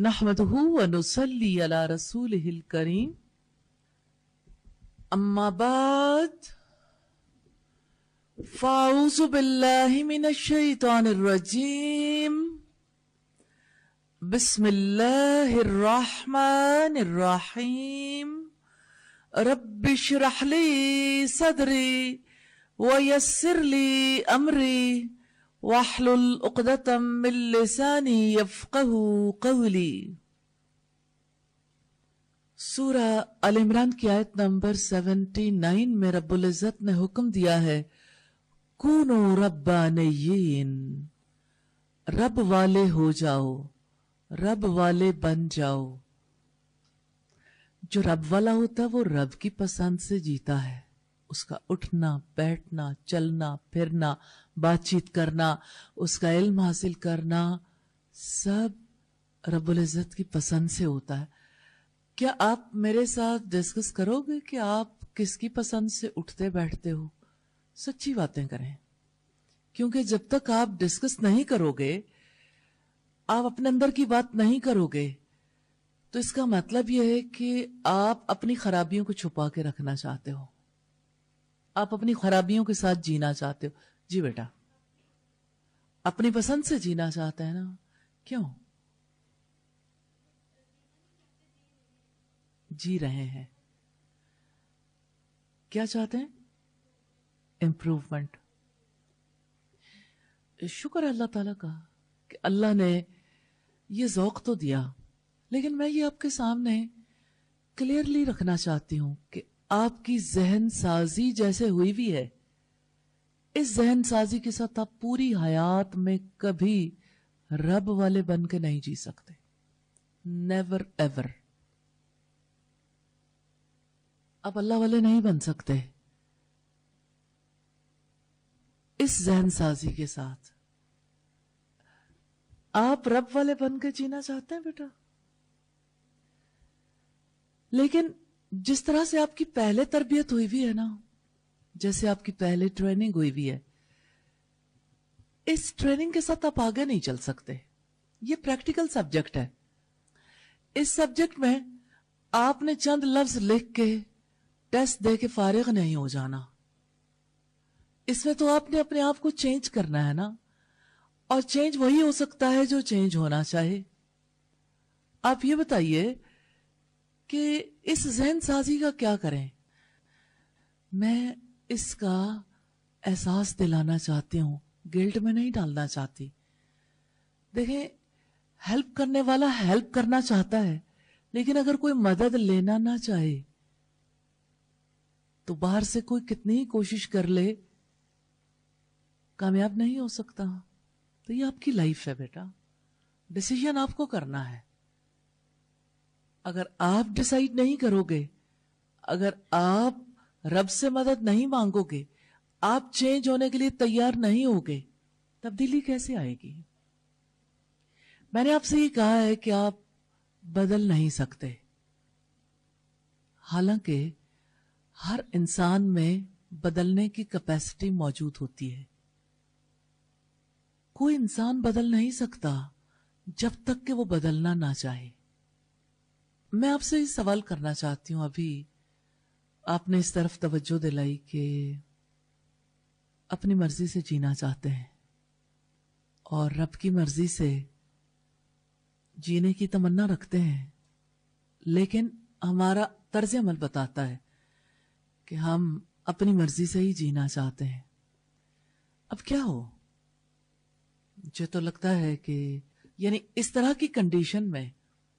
نحمده ونصلي على رسوله الكريم اما بعد فاعوذ بالله من الشيطان الرجيم بسم الله الرحمن الرحيم رب اشرح لي صدري ويسر لي امري واحلل عقدة من لساني يفقهوا قولي. سورہ ال عمران کی آیت نمبر 79 میں رب العزت نے حکم دیا ہے کونو ربانیین، رب والے ہو جاؤ، رب والے بن جاؤ. جو رب والا ہوتا ہے وہ رب کی پسند سے جیتا ہے. اس کا اٹھنا بیٹھنا چلنا پھرنا بات چیت کرنا اس کا علم حاصل کرنا سب رب العزت کی پسند سے ہوتا ہے. کیا آپ میرے ساتھ ڈسکس کرو گے کہ آپ کس کی پسند سے اٹھتے بیٹھتے ہو؟ سچی باتیں کریں، کیونکہ جب تک آپ ڈسکس نہیں کرو گے، آپ اپنے اندر کی بات نہیں کرو گے، تو اس کا مطلب یہ ہے کہ آپ اپنی خرابیوں کو چھپا کے رکھنا چاہتے ہو، آپ اپنی خرابیوں کے ساتھ جینا چاہتے ہو. جی بیٹا، اپنی پسند سے جینا چاہتے ہیں نا؟ کیوں جی رہے ہیں؟ کیا چاہتے ہیں؟ امپروومنٹ. شکر ہے اللہ تعالیٰ کا کہ اللہ نے یہ ذوق تو دیا، لیکن میں یہ آپ کے سامنے کلیئرلی رکھنا چاہتی ہوں کہ آپ کی ذہن سازی جیسے ہوئی بھی ہے، اس ذہن سازی کے ساتھ آپ پوری حیات میں کبھی رب والے بن کے نہیں جی سکتے. Never ever. آپ اللہ والے نہیں بن سکتے اس ذہن سازی کے ساتھ. آپ رب والے بن کے جینا چاہتے ہیں بیٹا، لیکن جس طرح سے آپ کی پہلے تربیت ہوئی بھی ہے نا، جیسے آپ کی پہلے ٹریننگ ہوئی بھی ہے، اس ٹریننگ کے ساتھ آپ آگے نہیں چل سکتے. یہ پریکٹیکل سبجیکٹ ہے. اس سبجیکٹ میں آپ نے چند لفظ لکھ کے ٹیسٹ دے کے فارغ نہیں ہو جانا. اس میں تو آپ نے اپنے آپ کو چینج کرنا ہے نا، اور چینج وہی ہو سکتا ہے جو چینج ہونا چاہے. آپ یہ بتائیے کہ اس ذہن سازی کا کیا کریں؟ میں اس کا احساس دلانا چاہتی ہوں، گلٹ میں نہیں ڈالنا چاہتی. دیکھیں، ہیلپ کرنے والا ہیلپ کرنا چاہتا ہے، لیکن اگر کوئی مدد لینا نہ چاہے تو باہر سے کوئی کتنی ہی کوشش کر لے کامیاب نہیں ہو سکتا. تو یہ آپ کی لائف ہے بیٹا، ڈیسیژن آپ کو کرنا ہے. اگر آپ ڈیسائیڈ نہیں کرو گے، اگر آپ رب سے مدد نہیں مانگو گے، آپ چینج ہونے کے لیے تیار نہیں ہوگے، تبدیلی کیسے آئے گی؟ میں نے آپ سے یہ کہا ہے کہ آپ بدل نہیں سکتے، حالانکہ ہر انسان میں بدلنے کی کیپیسٹی موجود ہوتی ہے. کوئی انسان بدل نہیں سکتا جب تک کہ وہ بدلنا نہ چاہے. میں آپ سے یہ سوال کرنا چاہتی ہوں، ابھی آپ نے اس طرف توجہ دلائی کہ اپنی مرضی سے جینا چاہتے ہیں اور رب کی مرضی سے جینے کی تمنا رکھتے ہیں، لیکن ہمارا طرز عمل بتاتا ہے کہ ہم اپنی مرضی سے ہی جینا چاہتے ہیں. اب کیا ہو؟ مجھے تو لگتا ہے کہ یعنی اس طرح کی کنڈیشن میں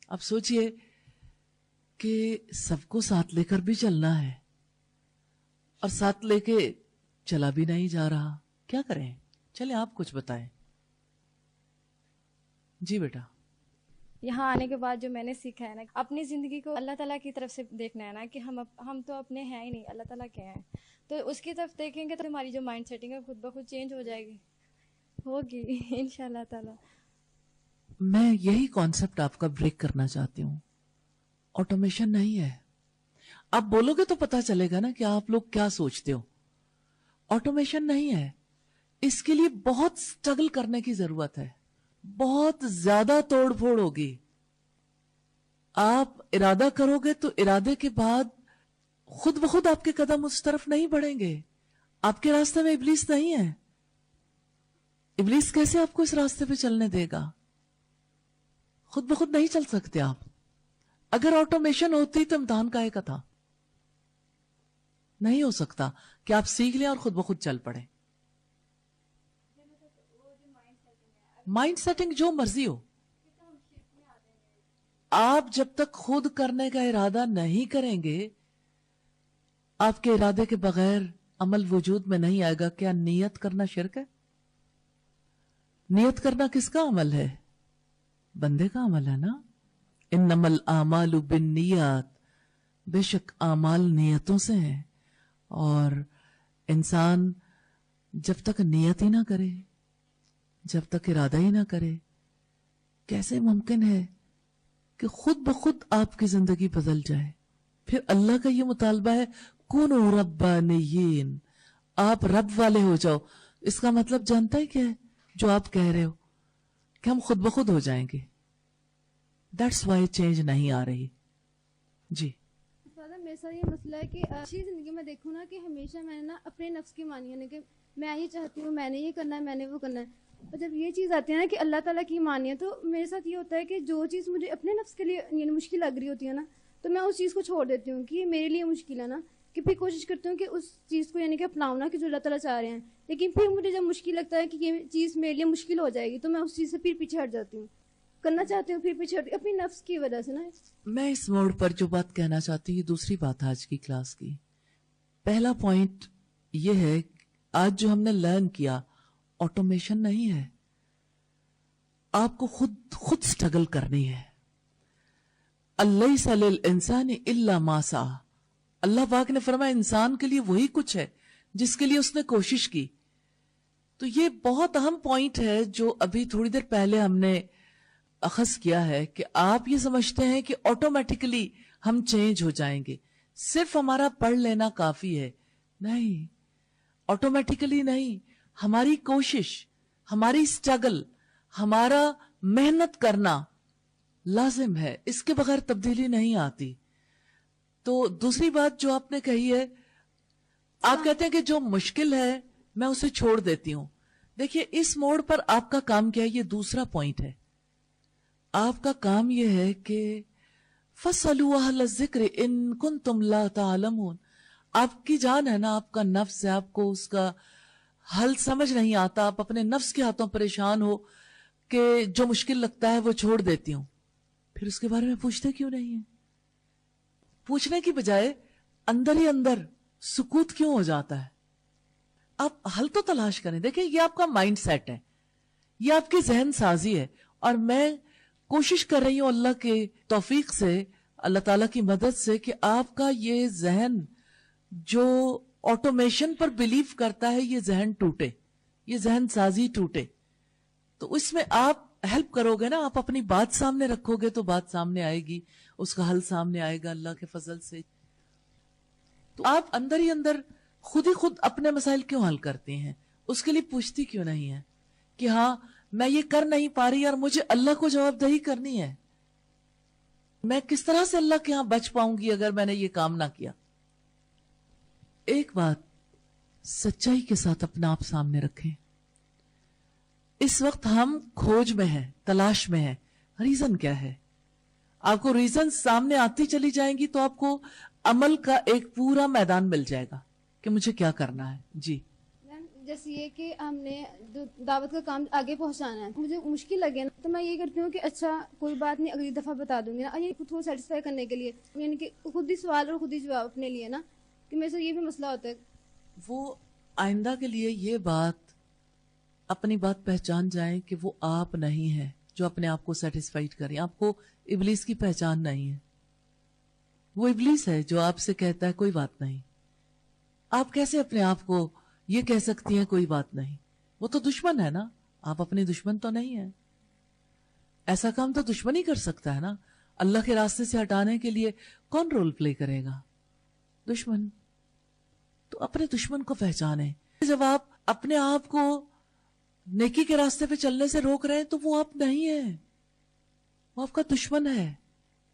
اب سوچئے کہ سب کو ساتھ لے کر بھی چلنا ہے اور ساتھ لے کے چلا بھی نہیں جا رہا. کیا کریں؟ چلیں آپ کچھ بتائیں. جی بیٹا. یہاں آنے کے بعد جو میں نے سیکھا ہے نا، اپنی زندگی کو اللہ تعالیٰ کی طرف سے دیکھنا ہے نا، کہ ہم تو اپنے ہیں ہی نہیں، اللہ تعالیٰ کے ہیں. تو اس کی طرف دیکھیں گے تو ہماری جو مائنڈ سیٹنگ ہے خود بخود چینج ہو جائے گی، ہوگی انشاءاللہ تعالیٰ. میں یہی کانسیپٹ آپ کا بریک کرنا چاہتی ہوں. آٹومیشن نہیں ہے. آپ بولو گے تو پتا چلے گا نا کہ آپ لوگ کیا سوچتے ہو. آٹومیشن نہیں ہے. اس کے لیے بہت سٹرگل کرنے کی ضرورت ہے، بہت زیادہ توڑ پھوڑ ہوگی. آپ ارادہ کرو گے تو ارادے کے بعد خود بخود آپ کے قدم اس طرف نہیں بڑھیں گے. آپ کے راستے میں ابلیس نہیں ہے. ابلیس کیسے آپ کو اس راستے پہ چلنے دے گا؟ خود بخود نہیں چل سکتے آپ. اگر آٹومیشن ہوتی تو امتحان کاہے کا تھا؟ نہیں ہو سکتا کہ آپ سیکھ لیں اور خود بخود چل پڑیں. مائنڈ سیٹنگ جو مرضی ہو، آپ جب تک خود کرنے کا ارادہ نہیں کریں گے، آپ کے ارادے کے بغیر عمل وجود میں نہیں آئے گا. کیا نیت کرنا شرک ہے؟ نیت کرنا کس کا عمل ہے؟ بندے کا عمل ہے نا. انما الاعمال بالنیات، بے شک اعمال نیتوں سے ہیں. اور انسان جب تک نیت ہی نہ کرے، جب تک ارادہ ہی نہ کرے، کیسے ممکن ہے کہ خود بخود آپ کی زندگی بدل جائے؟ پھر اللہ کا یہ مطالبہ ہے کونوا ربانیین، آپ رب والے ہو جاؤ. اس کا مطلب جانتا ہے کیا ہے جو آپ کہہ رہے ہو کہ ہم خود بخود ہو جائیں گے؟ دیٹس وائی چینج نہیں آ رہی. جی میرے ساتھ یہ مسئلہ ہے کہ اچھی زندگی میں دیکھوں نا کہ ہمیشہ میں نے نا اپنے نفس کی مانی ہے کہ میں یہ چاہتی ہوں، میں نے یہ کرنا ہے، میں نے وہ کرنا ہے. اور جب یہ چیز آتی ہے نا کہ اللہ تعالیٰ کی مانی ہے، تو میرے ساتھ یہ ہوتا ہے کہ جو چیز مجھے اپنے نفس کے لیے یعنی مشکل لگ رہی ہوتی ہے نا، تو میں اس چیز کو چھوڑ دیتی ہوں کہ یہ میرے لیے مشکل ہے نا، کہ پھر کوشش کرتی ہوں کہ اس چیز کو یعنی کہ اپناؤں نا کہ جو اللہ تعالیٰ چاہ رہے ہیں. لیکن پھر مجھے جب مشکل لگتا ہے کہ یہ چیز میرے لیے مشکل ہو جائے گی، تو میں اس چیز سے پھر پیچھے ہٹ جاتی ہوں. کرنا چاہتی ہوں پھر پیچھے ہٹ اپنی نفس کی وجہ سے نا. میں اس موڑ پر جو بات کہنا چاہتی ہوں، یہ دوسری بات ہے آج کی کلاس کی. پہلا پوائنٹ یہ ہے آج جو ہم نے لرن کیا، آٹومیشن نہیں ہے. آپ کو خود سٹرگل کرنی ہے. الیس للانسان الا ما سعی، اللہ پاک نے فرمایا انسان کے لیے وہی کچھ ہے جس کے لیے اس نے کوشش کی. تو یہ بہت اہم پوائنٹ ہے جو ابھی تھوڑی دیر پہلے ہم نے اخذ کیا ہے کہ آپ یہ سمجھتے ہیں کہ آٹومیٹکلی ہم چینج ہو جائیں گے، صرف ہمارا پڑھ لینا کافی ہے. نہیں، آٹومیٹکلی نہیں. ہماری کوشش، ہماری سٹرگل، ہمارا محنت کرنا لازم ہے. اس کے بغیر تبدیلی نہیں آتی. تو دوسری بات جو آپ نے کہی ہے، آپ کہتے ہیں کہ جو مشکل ہے میں اسے چھوڑ دیتی ہوں. دیکھیے اس موڑ پر آپ کا کام کیا ہے، یہ دوسرا پوائنٹ ہے. آپ کا کام یہ ہے کہ فَاسْأَلُوا أَهْلَ الذِّكْرِ إِن كُنتُمْ لَا تَعْلَمُونَ. آپ کی جان ہے نا، آپ کا نفس ہے، آپ کو اس کا حل سمجھ نہیں آتا، آپ اپنے نفس کے ہاتھوں پریشان ہو کہ جو مشکل لگتا ہے وہ چھوڑ دیتی ہوں. پھر اس کے بارے میں پوچھتے کیوں نہیں ہیں؟ پوچھنے کی بجائے اندر ہی اندر سکوت کیوں ہو جاتا ہے؟ آپ حل تو تلاش کریں. دیکھیں یہ آپ کا مائنڈ سیٹ ہے، یہ آپ کی ذہن سازی ہے. اور میں کوشش کر رہی ہوں اللہ کے توفیق سے، اللہ تعالیٰ کی مدد سے، کہ آپ کا یہ ذہن جو آٹومیشن پر بلیو کرتا ہے یہ ذہن ٹوٹے، یہ ذہن سازی ٹوٹے. تو اس میں آپ ہیلپ کرو گے نا، آپ اپنی بات سامنے رکھو گے تو بات سامنے آئے گی، اس کا حل سامنے آئے گا اللہ کے فضل سے. تو آپ اندر ہی اندر خود ہی خود اپنے مسائل کیوں حل کرتی ہیں؟ اس کے لیے پوچھتی کیوں نہیں ہے کہ ہاں میں یہ کر نہیں پا رہی اور مجھے اللہ کو جواب دہی کرنی ہے، میں کس طرح سے اللہ کے ہاں بچ پاؤں گی اگر میں نے یہ کام نہ کیا؟ ایک بات سچائی کے ساتھ اپنا آپ سامنے رکھیں. اس وقت ہم کھوج میں ہیں، تلاش میں ہیں. ریزن کیا ہے؟ آپ کو ریزن سامنے آتی چلی جائیں گی تو آپ کو عمل کا ایک پورا میدان مل جائے گا کہ مجھے کیا کرنا ہے. جی جیسے یہ کہ ہم نے دعوت کا کام آگے پہنچانا ہے، مجھے مشکل لگے نا تو میں یہ کرتی ہوں کہ اچھا کوئی بات نہیں، اگلی دفعہ بتا دوں گی نا. یہ خود کو سیٹسفائی کرنے کے لیے، یعنی کہ خود ہی سوال اور خود ہی جواب اپنے لیے نا، کہ میرے سے یہ بھی مسئلہ ہوتا ہے. وہ آئندہ کے لیے یہ بات اپنی بات پہچان جائیں کہ وہ آپ نہیں ہیں جو اپنے آپ کو سیٹسفائیڈ کریں. آپ کو ابلیس کی پہچان نہیں ہے. وہ ابلیس ہے جو آپ سے کہتا ہے کوئی بات نہیں. آپ کیسے اپنے آپ کو یہ کہہ سکتی ہیں کوئی بات نہیں؟ وہ تو دشمن ہے نا، آپ اپنی دشمن تو نہیں ہیں. ایسا کام تو دشمن ہی کر سکتا ہے نا. اللہ کے راستے سے ہٹانے کے لیے کون رول پلے کرے گا؟ دشمن. تو اپنے دشمن کو پہچانیں. جب آپ اپنے آپ کو نیکی کے راستے پہ چلنے سے روک رہے ہیں تو وہ آپ نہیں ہیں، وہ آپ کا دشمن ہے.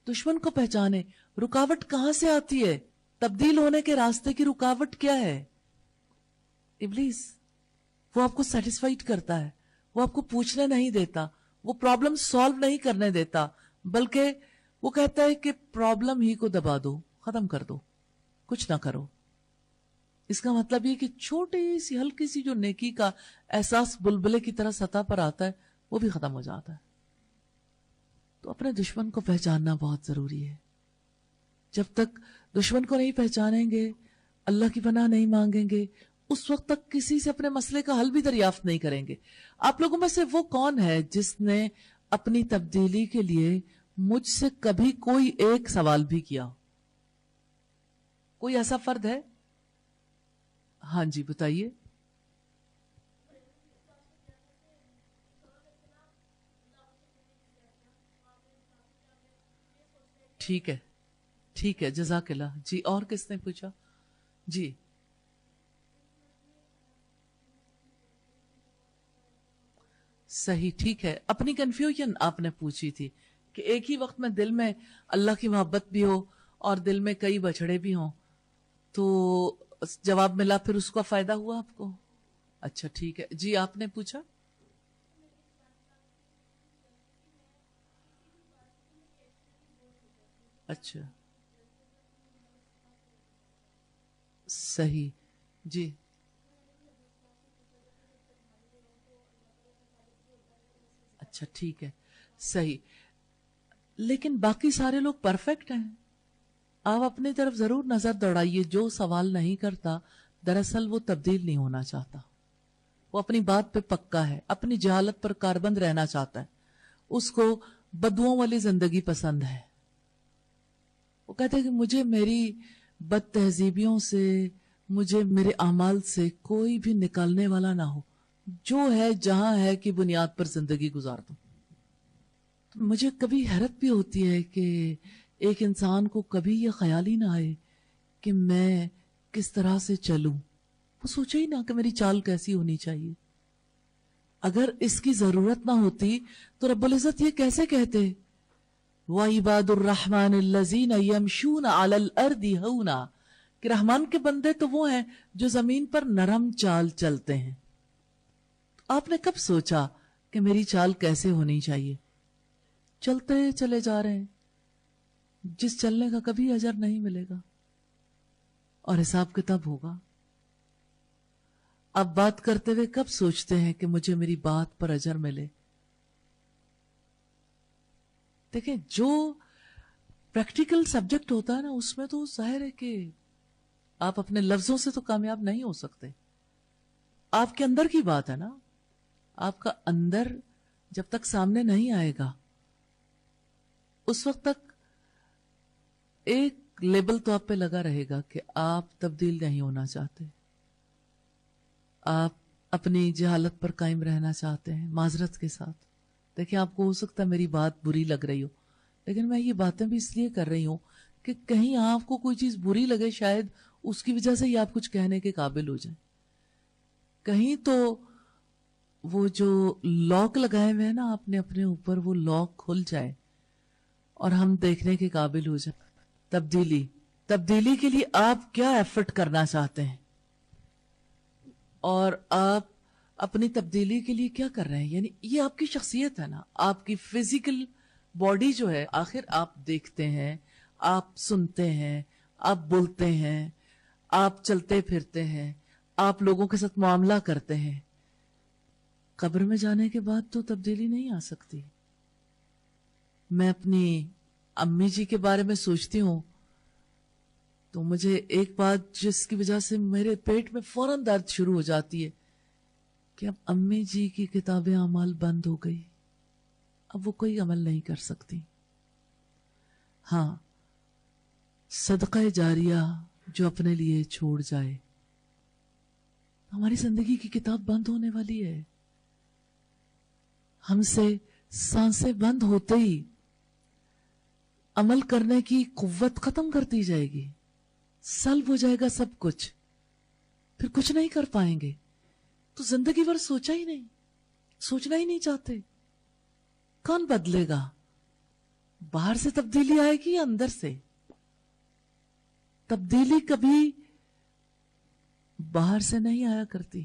دشمن کو پہچانے. رکاوٹ کہاں سے آتی ہے؟ تبدیل ہونے کے راستے کی رکاوٹ کیا ہے؟ ابلیس. وہ آپ کو سیٹسفائیڈ کرتا ہے, وہ آپ کو پوچھنے نہیں دیتا, وہ پرابلم سالو نہیں کرنے دیتا, بلکہ وہ کہتا ہے کہ پرابلم ہی کو دبا دو, ختم کر دو, کچھ نہ کرو. اس کا مطلب یہ کہ چھوٹی سی ہلکی سی جو نیکی کا احساس بلبلے کی طرح سطح پر آتا ہے وہ بھی ختم ہو جاتا ہے. تو اپنے دشمن کو پہچاننا بہت ضروری ہے. جب تک دشمن کو نہیں پہچانیں گے, اللہ کی پناہ نہیں مانگیں گے, اس وقت تک کسی سے اپنے مسئلے کا حل بھی دریافت نہیں کریں گے. آپ لوگوں میں سے وہ کون ہے جس نے اپنی تبدیلی کے لیے مجھ سے کبھی کوئی ایک سوال بھی کیا؟ کوئی ایسا فرد ہے؟ ہاں جی بتائیے. ٹھیک ہے, ٹھیک ہے, جزاک اللہ. جی اور کس نے پوچھا؟ جی صحیح, ٹھیک ہے. اپنی کنفیوژن آپ نے پوچھی تھی کہ ایک ہی وقت میں دل میں اللہ کی محبت بھی ہو اور دل میں کئی بچڑے بھی ہوں, تو جواب ملا, پھر اس کا فائدہ ہوا آپ کو؟ اچھا ٹھیک ہے. جی آپ نے پوچھا. اچھا صحیح. جی اچھا ٹھیک ہے, صحیح. لیکن باقی سارے لوگ پرفیکٹ ہیں. آپ اپنی طرف ضرور نظر دوڑائیے. جو سوال نہیں کرتا دراصل وہ تبدیل نہیں ہونا چاہتا, وہ اپنی بات پہ پکا ہے, اپنی جہالت پر کاربند رہنا چاہتا ہے, اس کو بدوؤں والی زندگی پسند ہے. وہ کہتے ہیں کہ مجھے میری بد تہذیبیوں سے, مجھے میرے اعمال سے کوئی بھی نکالنے والا نہ ہو, جو ہے جہاں ہے کی بنیاد پر زندگی گزار دوں. مجھے کبھی حیرت بھی ہوتی ہے کہ ایک انسان کو کبھی یہ خیال ہی نہ آئے کہ میں کس طرح سے چلوں. وہ سوچے ہی نہ کہ میری چال کیسی ہونی چاہیے. اگر اس کی ضرورت نہ ہوتی تو رب العزت یہ کیسے کہتے وَعِبَادُ الرَّحْمَنِ الَّذِينَ يَمْشُونَ عَلَى الْأَرْضِ هَوْنًا, کہ رحمان کے بندے تو وہ ہیں جو زمین پر نرم چال چلتے ہیں. آپ نے کب سوچا کہ میری چال کیسے ہونی چاہیے؟ چلتے چلے جا رہے ہیں, جس چلنے کا کبھی اجر نہیں ملے گا اور حساب کتاب ہوگا. اب بات کرتے ہوئے کب سوچتے ہیں کہ مجھے میری بات پر اجر ملے؟ دیکھیں, جو پریکٹیکل سبجیکٹ ہوتا ہے نا, اس میں تو ظاہر ہے کہ آپ اپنے لفظوں سے تو کامیاب نہیں ہو سکتے. آپ کے اندر کی بات ہے نا, آپ کا اندر جب تک سامنے نہیں آئے گا اس وقت تک ایک لیبل تو آپ پہ لگا رہے گا کہ آپ تبدیل نہیں ہونا چاہتے, آپ اپنی جہالت پر قائم رہنا چاہتے ہیں معذرت کے ساتھ. دیکھیں, آپ کو ہو سکتا ہے میری بات بری لگ رہی ہو, لیکن میں یہ باتیں بھی اس لیے کر رہی ہوں کہ کہیں آپ کو کوئی چیز بری لگے, شاید اس کی وجہ سے ہی آپ کچھ کہنے کے قابل ہو جائیں. کہیں تو وہ جو لاک لگائے ہوئے ہیں نا آپ نے اپنے اوپر, وہ لاک کھل جائے اور ہم دیکھنے کے قابل ہو جائیں. تبدیلی کے لیے آپ کیا ایفرٹ کرنا چاہتے ہیں اور آپ اپنی تبدیلی کے لیے کیا کر رہے ہیں؟ یعنی یہ آپ کی شخصیت ہے نا, آپ کی فزیکل باڈی جو ہے, آخر آپ دیکھتے ہیں, آپ سنتے ہیں, آپ بولتے ہیں, آپ چلتے پھرتے ہیں, آپ لوگوں کے ساتھ معاملہ کرتے ہیں. قبر میں جانے کے بعد تو تبدیلی نہیں آ سکتی. میں اپنی امی جی کے بارے میں سوچتی ہوں تو مجھے ایک بات جس کی وجہ سے میرے پیٹ میں فوراً درد شروع ہو جاتی ہے کہ اب امی جی کی کتاب اعمال بند ہو گئی, اب وہ کوئی عمل نہیں کر سکتی. ہاں, صدقہ جاریہ جو اپنے لیے چھوڑ جائے, ہماری زندگی کی کتاب بند ہونے والی ہے. ہم سے سانسیں بند ہوتے ہی عمل کرنے کی قوت ختم کر دی جائے گی, سلب ہو جائے گا سب کچھ, پھر کچھ نہیں کر پائیں گے. تو زندگی بھر سوچا ہی نہیں, سوچنا ہی نہیں چاہتے. کون بدلے گا؟ باہر سے تبدیلی آئے گی یا اندر سے؟ تبدیلی کبھی باہر سے نہیں آیا کرتی,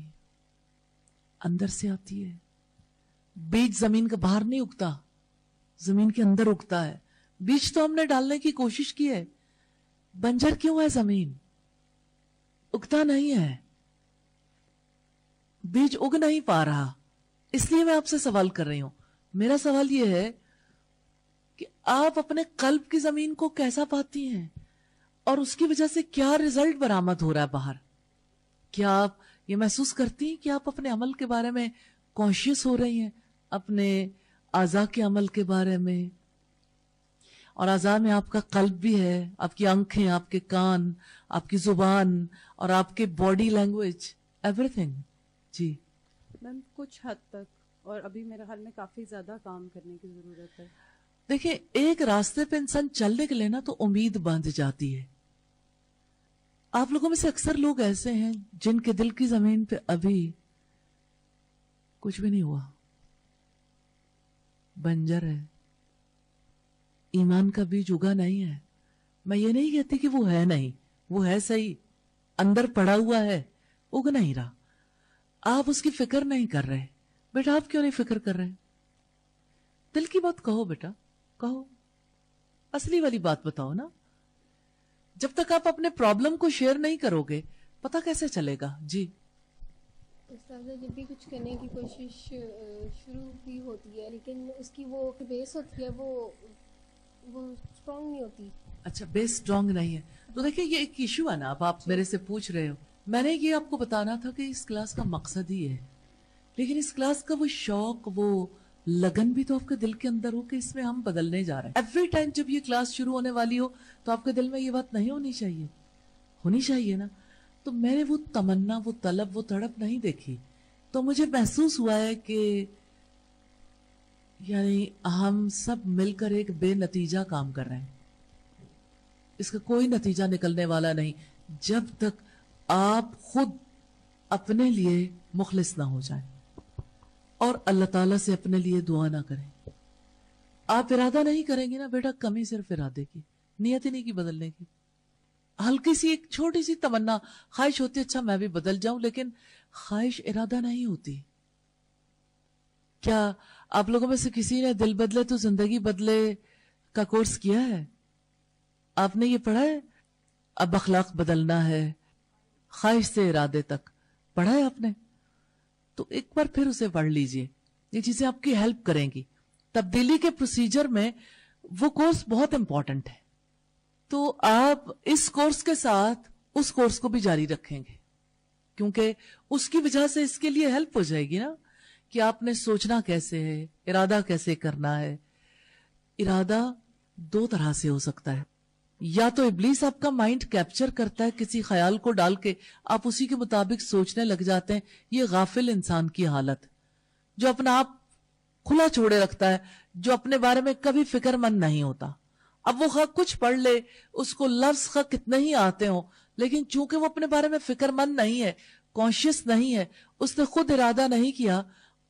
اندر سے آتی ہے. بیج زمین کا باہر نہیں اگتا, زمین کے اندر اگتا ہے. بیج تو ہم نے ڈالنے کی کوشش کی ہے, بنجر کیوں ہے زمین؟ اگتا نہیں ہے, بیج اگ نہیں پا رہا. اس لیے میں آپ سے سوال کر رہی ہوں. میرا سوال یہ ہے کہ آپ اپنے قلب کی زمین کو کیسا پاتی ہیں, اور اس کی وجہ سے کیا رزلٹ برآمد ہو رہا ہے باہر؟ کیا آپ یہ محسوس کرتی ہیں کہ آپ اپنے عمل کے بارے میں کانشیس ہو رہی ہیں, اپنے اعضاء کے عمل کے بارے میں؟ اور اعضاء میں آپ کا قلب بھی ہے, آپ کی آنکھیں, آپ کے کان, آپ کی زبان, اور آپ کے باڈی لینگویج, ایوری تھنگ. جی میم کچھ حد تک, اور ابھی میرے خیال میں کافی زیادہ کام کرنے کی ضرورت ہے. دیکھیں, ایک راستے پہ انسان چل نکلے نا تو امید باندھ جاتی ہے. آپ لوگوں میں سے اکثر لوگ ایسے ہیں جن کے دل کی زمین پہ ابھی کچھ بھی نہیں ہوا, بنجر ہے, ایمان کا بیج اگا نہیں ہے. میں یہ نہیں کہتی کہ وہ ہے نہیں, وہ ہے صحیح, اندر پڑا ہوا ہے, اگ نہیں رہا. آپ اس کی فکر نہیں کر رہے. بیٹا آپ کیوں نہیں فکر کر رہے؟ دل کی بات کہو بیٹا, کہو, اصلی والی بات بتاؤ نا. جب تک آپ اپنے پرابلم کو شیئر نہیں کرو گے پتا کیسے چلے گا؟ جی استاذہ, جب بھی کچھ کرنے کی کوشش شروع بھی ہوتی ہے لیکن اس کی وہ بیس ہوتی ہے وہ اسٹرانگ نہیں ہوتی. اچھا, بیس اسٹرانگ نہیں ہے. تو دیکھیں یہ ایک ایشو ہے نا, اب آپ میرے سے پوچھ رہے ہو. میں نے یہ آپ کو بتانا تھا کہ اس کلاس کا مقصد ہی ہے, لیکن اس کلاس کا وہ شوق, وہ لگن بھی تو آپ کے دل کے اندر ہو کہ اس میں ہم بدلنے جا رہے ہیں. ایوری ٹائم جب یہ کلاس شروع ہونے والی ہو تو آپ کے دل میں یہ بات نہیں ہونی چاہیے, ہونی چاہیے نا. تو میں نے وہ تمنا, وہ طلب, وہ تڑپ نہیں دیکھی, تو مجھے محسوس ہوا ہے کہ یعنی ہم سب مل کر ایک بے نتیجہ کام کر رہے ہیں. اس کا کوئی نتیجہ نکلنے والا نہیں جب تک آپ خود اپنے لیے مخلص نہ ہو جائیں اور اللہ تعالیٰ سے اپنے لیے دعا نہ کریں. آپ ارادہ نہیں کریں گے نا بیٹا, کمی صرف ارادے کی, نیت ہی نہیں کی بدلنے کی. ہلکی سی ایک چھوٹی سی تمنا, خواہش ہوتی ہے اچھا میں بھی بدل جاؤں, لیکن خواہش ارادہ نہیں ہوتی. کیا آپ لوگوں میں سے کسی نے دل بدلے تو زندگی بدلے کا کورس کیا ہے؟ آپ نے یہ پڑھا ہے؟ اب اخلاق بدلنا ہے, خواہش سے ارادے تک پڑھا ہے آپ نے؟ تو ایک بار پھر اسے پڑھ لیجئے, یہ چیزیں آپ کی ہیلپ کریں گی. تبدیلی کے پروسیجر میں وہ کورس بہت امپورٹنٹ ہے. تو آپ اس کورس کے ساتھ اس کورس کو بھی جاری رکھیں گے, کیونکہ اس کی وجہ سے اس کے لیے ہیلپ ہو جائے گی نا کہ آپ نے سوچنا کیسے ہے, ارادہ کیسے کرنا ہے. ارادہ دو طرح سے ہو سکتا ہے, یا تو ابلیس آپ کا مائنڈ کیپچر کرتا ہے کسی خیال کو ڈال کے, آپ اسی کے مطابق سوچنے لگ جاتے ہیں. یہ غافل انسان کی حالت, جو اپنا آپ کھلا چھوڑے رکھتا ہے, جو اپنے بارے میں کبھی فکر مند نہیں ہوتا. اب وہ خواہ کچھ پڑھ لے, اس کو لفظ خواہ کتنے ہی آتے ہوں, لیکن چونکہ وہ اپنے بارے میں فکر مند نہیں ہے, کانشیس نہیں ہے, اس نے خود ارادہ نہیں کیا,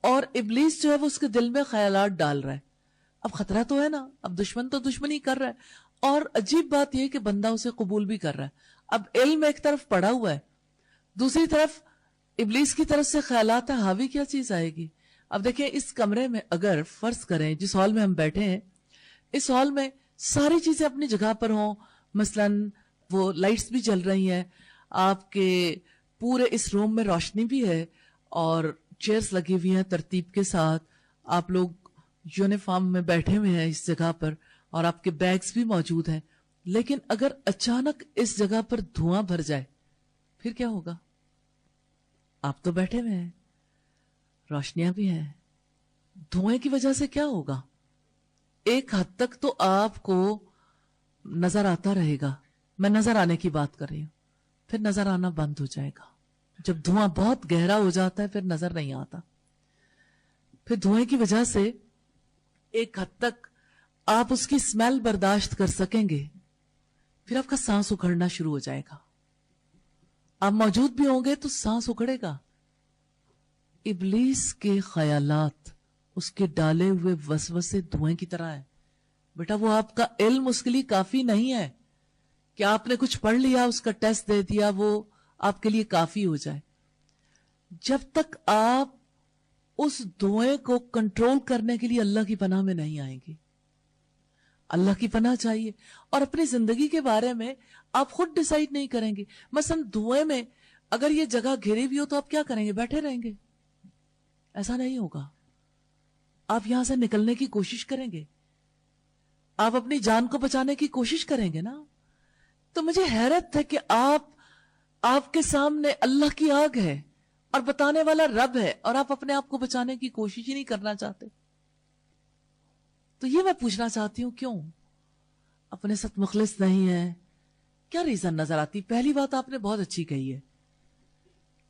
اور ابلیس جو ہے وہ اس کے دل میں خیالات ڈال رہا ہے. اب خطرہ تو ہے نا, اب دشمن تو دشمنی کر رہا ہے, اور عجیب بات یہ کہ بندہ اسے قبول بھی کر رہا ہے. اب علم ایک طرف پڑا ہوا ہے, دوسری طرف ابلیس کی طرف سے خیالات ہے, حاوی کیا چیز آئے گی. اب دیکھیں اس کمرے میں اگر فرض کریں جس ہال میں ہم بیٹھے ہیں, اس ہال میں ساری چیزیں اپنی جگہ پر ہوں, مثلا وہ لائٹس بھی جل رہی ہیں, آپ کے پورے اس روم میں روشنی بھی ہے, اور چیئرز لگی ہوئی ہیں ترتیب کے ساتھ, آپ لوگ یونیفارم میں بیٹھے ہوئے ہیں اس جگہ پر, اور آپ کے بیگز بھی موجود ہیں. لیکن اگر اچانک اس جگہ پر دھواں بھر جائے پھر کیا ہوگا؟ آپ تو بیٹھے ہوئے ہیں, روشنیاں بھی ہیں, دھوئیں کی وجہ سے کیا ہوگا؟ ایک حد تک تو آپ کو نظر آتا رہے گا, میں نظر آنے کی بات کر رہی ہوں, پھر نظر آنا بند ہو جائے گا. جب دھواں بہت گہرا ہو جاتا ہے پھر نظر نہیں آتا. پھر دھوئیں کی وجہ سے ایک حد تک آپ اس کی اسمیل برداشت کر سکیں گے, پھر آپ کا سانس اکھڑنا شروع ہو جائے گا. آپ موجود بھی ہوں گے تو سانس اکھڑے گا. ابلیس کے خیالات, اس کے ڈالے ہوئے وسوسے دھوئیں کی طرح ہیں, بیٹا وہ آپ کا علم اس کے لیے کافی نہیں ہے کہ آپ نے کچھ پڑھ لیا, اس کا ٹیسٹ دے دیا, وہ آپ کے لیے کافی ہو جائے. جب تک آپ اس دھوئیں کو کنٹرول کرنے کے لیے اللہ کی پناہ میں نہیں آئیں گے. اللہ کی پناہ چاہیے. اور اپنی زندگی کے بارے میں آپ خود ڈیسائیڈ نہیں کریں گے. مثلا دھوئیں میں اگر یہ جگہ گھری بھی ہو تو آپ کیا کریں گے؟ بیٹھے رہیں گے؟ ایسا نہیں ہوگا. آپ یہاں سے نکلنے کی کوشش کریں گے, آپ اپنی جان کو بچانے کی کوشش کریں گے نا. تو مجھے حیرت ہے کہ آپ کے سامنے اللہ کی آگ ہے اور بتانے والا رب ہے, اور آپ اپنے آپ کو بچانے کی کوشش ہی نہیں کرنا چاہتے. تو یہ میں پوچھنا چاہتی ہوں, کیوں اپنے ساتھ مخلص نہیں ہے؟ کیا ریزن نظر آتی؟ پہلی بات آپ نے بہت اچھی کہی ہے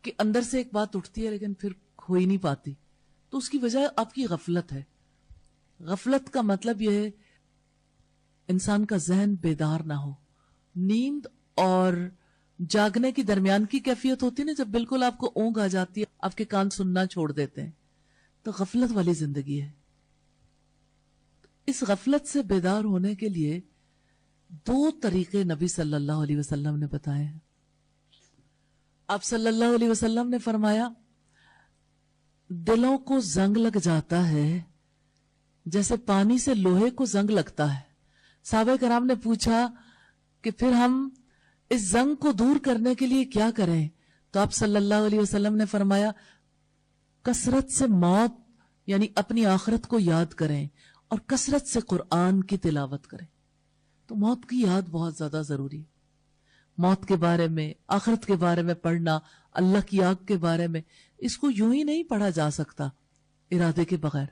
کہ اندر سے ایک بات اٹھتی ہے لیکن پھر ہو ہی نہیں پاتی. تو اس کی وجہ آپ کی غفلت ہے. غفلت کا مطلب یہ ہے انسان کا ذہن بیدار نہ ہو. نیند اور جاگنے کی درمیان کی کیفیت ہوتی ہے نا, جب بالکل آپ کو اونگ آ جاتی ہے, آپ کے کان سننا چھوڑ دیتے ہیں, تو غفلت والی زندگی ہے. اس غفلت سے بیدار ہونے کے لیے 2 طریقے نبی صلی اللہ علیہ وسلم نے بتائے ہیں. آپ صلی اللہ علیہ وسلم نے فرمایا دلوں کو زنگ لگ جاتا ہے جیسے پانی سے لوہے کو زنگ لگتا ہے. صحابہ کرام نے پوچھا کہ پھر ہم اس زنگ کو دور کرنے کے لیے کیا کریں؟ تو آپ صلی اللہ علیہ وسلم نے فرمایا کثرت سے موت یعنی اپنی آخرت کو یاد کریں اور کثرت سے قرآن کی تلاوت کریں. تو موت کی یاد بہت زیادہ ضروری ہے. موت کے بارے میں, آخرت کے بارے میں پڑھنا, اللہ کی آگ کے بارے میں, اس کو یوں ہی نہیں پڑھا جا سکتا ارادے کے بغیر.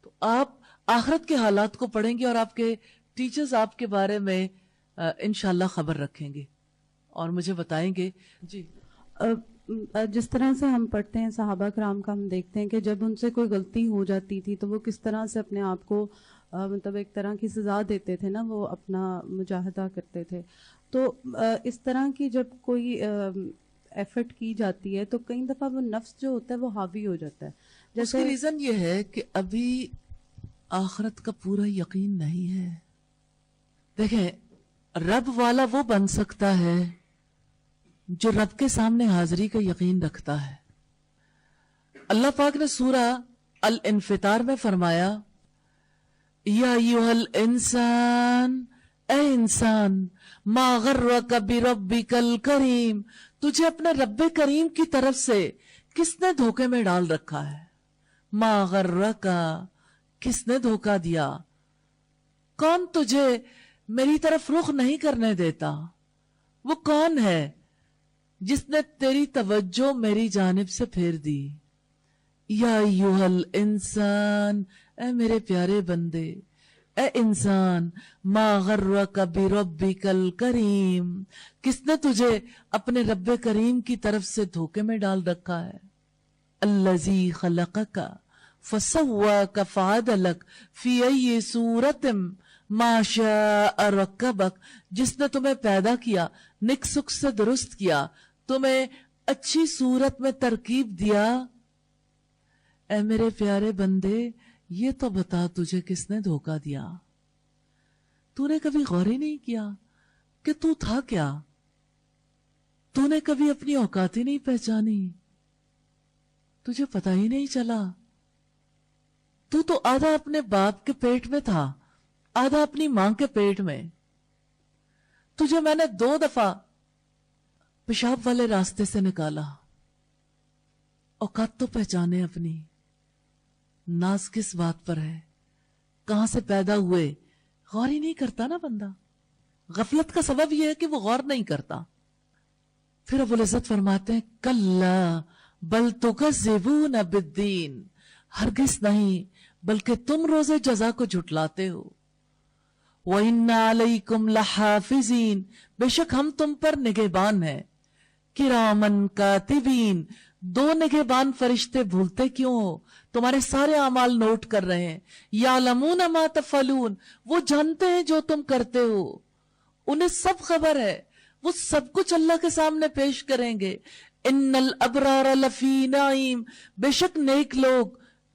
تو آپ آخرت کے حالات کو پڑھیں گے اور آپ کے ٹیچرز آپ کے بارے میں انشاءاللہ خبر رکھیں گے اور مجھے بتائیں گے. جی جس طرح سے ہم پڑھتے ہیں صحابہ کرام کا, ہم دیکھتے ہیں کہ جب ان سے کوئی غلطی ہو جاتی تھی تو وہ کس طرح سے اپنے آپ کو مطلب ایک طرح کی سزا دیتے تھے نا, وہ اپنا مجاہدہ کرتے تھے. تو اس طرح کی جب کوئی ایفرٹ کی جاتی ہے تو کئی دفعہ وہ نفس جو ہوتا ہے وہ حاوی ہو جاتا ہے. اس کا ریزن یہ ہے کہ ابھی آخرت کا پورا یقین نہیں ہے. دیکھیں, رب والا وہ بن سکتا ہے جو رب کے سامنے حاضری کا یقین رکھتا ہے. اللہ پاک نے سورہ الانفطار میں فرمایا یا ایھا الانسان, اے انسان, ما غرک بربک الکریم, تجھے اپنے رب کریم کی طرف سے کس نے دھوکے میں ڈال رکھا ہے؟ ما غرک, کس نے دھوکا دیا؟ کون تجھے میری طرف رخ نہیں کرنے دیتا؟ وہ کون ہے جس نے تیری توجہ میری جانب سے پھیر دی؟ یا ایھا الانسان, اے میرے پیارے بندے, اے انسان, ما غرک بربک الکریم, کس نے تجھے اپنے رب کریم کی طرف سے دھوکے میں ڈال رکھا ہے؟ الذی خلقک فسواک فعدلک فی ای صورت ما شاء رکبک, جس نے تمہیں پیدا کیا, نک سک سے درست کیا, تمہیں اچھی صورت میں ترکیب دیا. اے میرے پیارے بندے, یہ تو بتا تجھے کس نے دھوکا دیا؟ تو نے کبھی غور ہی نہیں کیا کہ تو تھا کیا؟ تو نے کبھی اپنی اوقات ہی نہیں پہچانی؟ تجھے پتا ہی نہیں چلا؟ تو آدھا اپنے باپ کے پیٹ میں تھا, آدھا اپنی ماں کے پیٹ میں. تجھے میں نے 2 دفعہ پیشاب والے راستے سے نکالا. اوقات تو پہچانے اپنی. ناز کس بات پر ہے؟ کہاں سے پیدا ہوئے؟ غور ہی نہیں کرتا نا بندہ. غفلت کا سبب یہ ہے کہ وہ غور نہیں کرتا. پھر ابو العزت فرماتے ہیں کلا بل تکذبون بالدین, ہرگز نہیں بلکہ تم روز جزا کو جھٹلاتے ہو. وَإِنَّ عَلَيْكُمْ لَحَافِظِينَ, بے شک ہم تم پر نگہبان ہیں. کِرَامًا کاتبین, 2 نگہبان فرشتے بھولتے کیوں ہو؟ تمہارے سارے اعمال نوٹ کر رہے ہیں. یعلمون ما تفعلون, وہ جانتے ہیں جو تم کرتے ہو. انہیں سب خبر ہے, وہ سب کچھ اللہ کے سامنے پیش کریں گے. ان الابرار لفی نعیم, بے شک نیک لوگ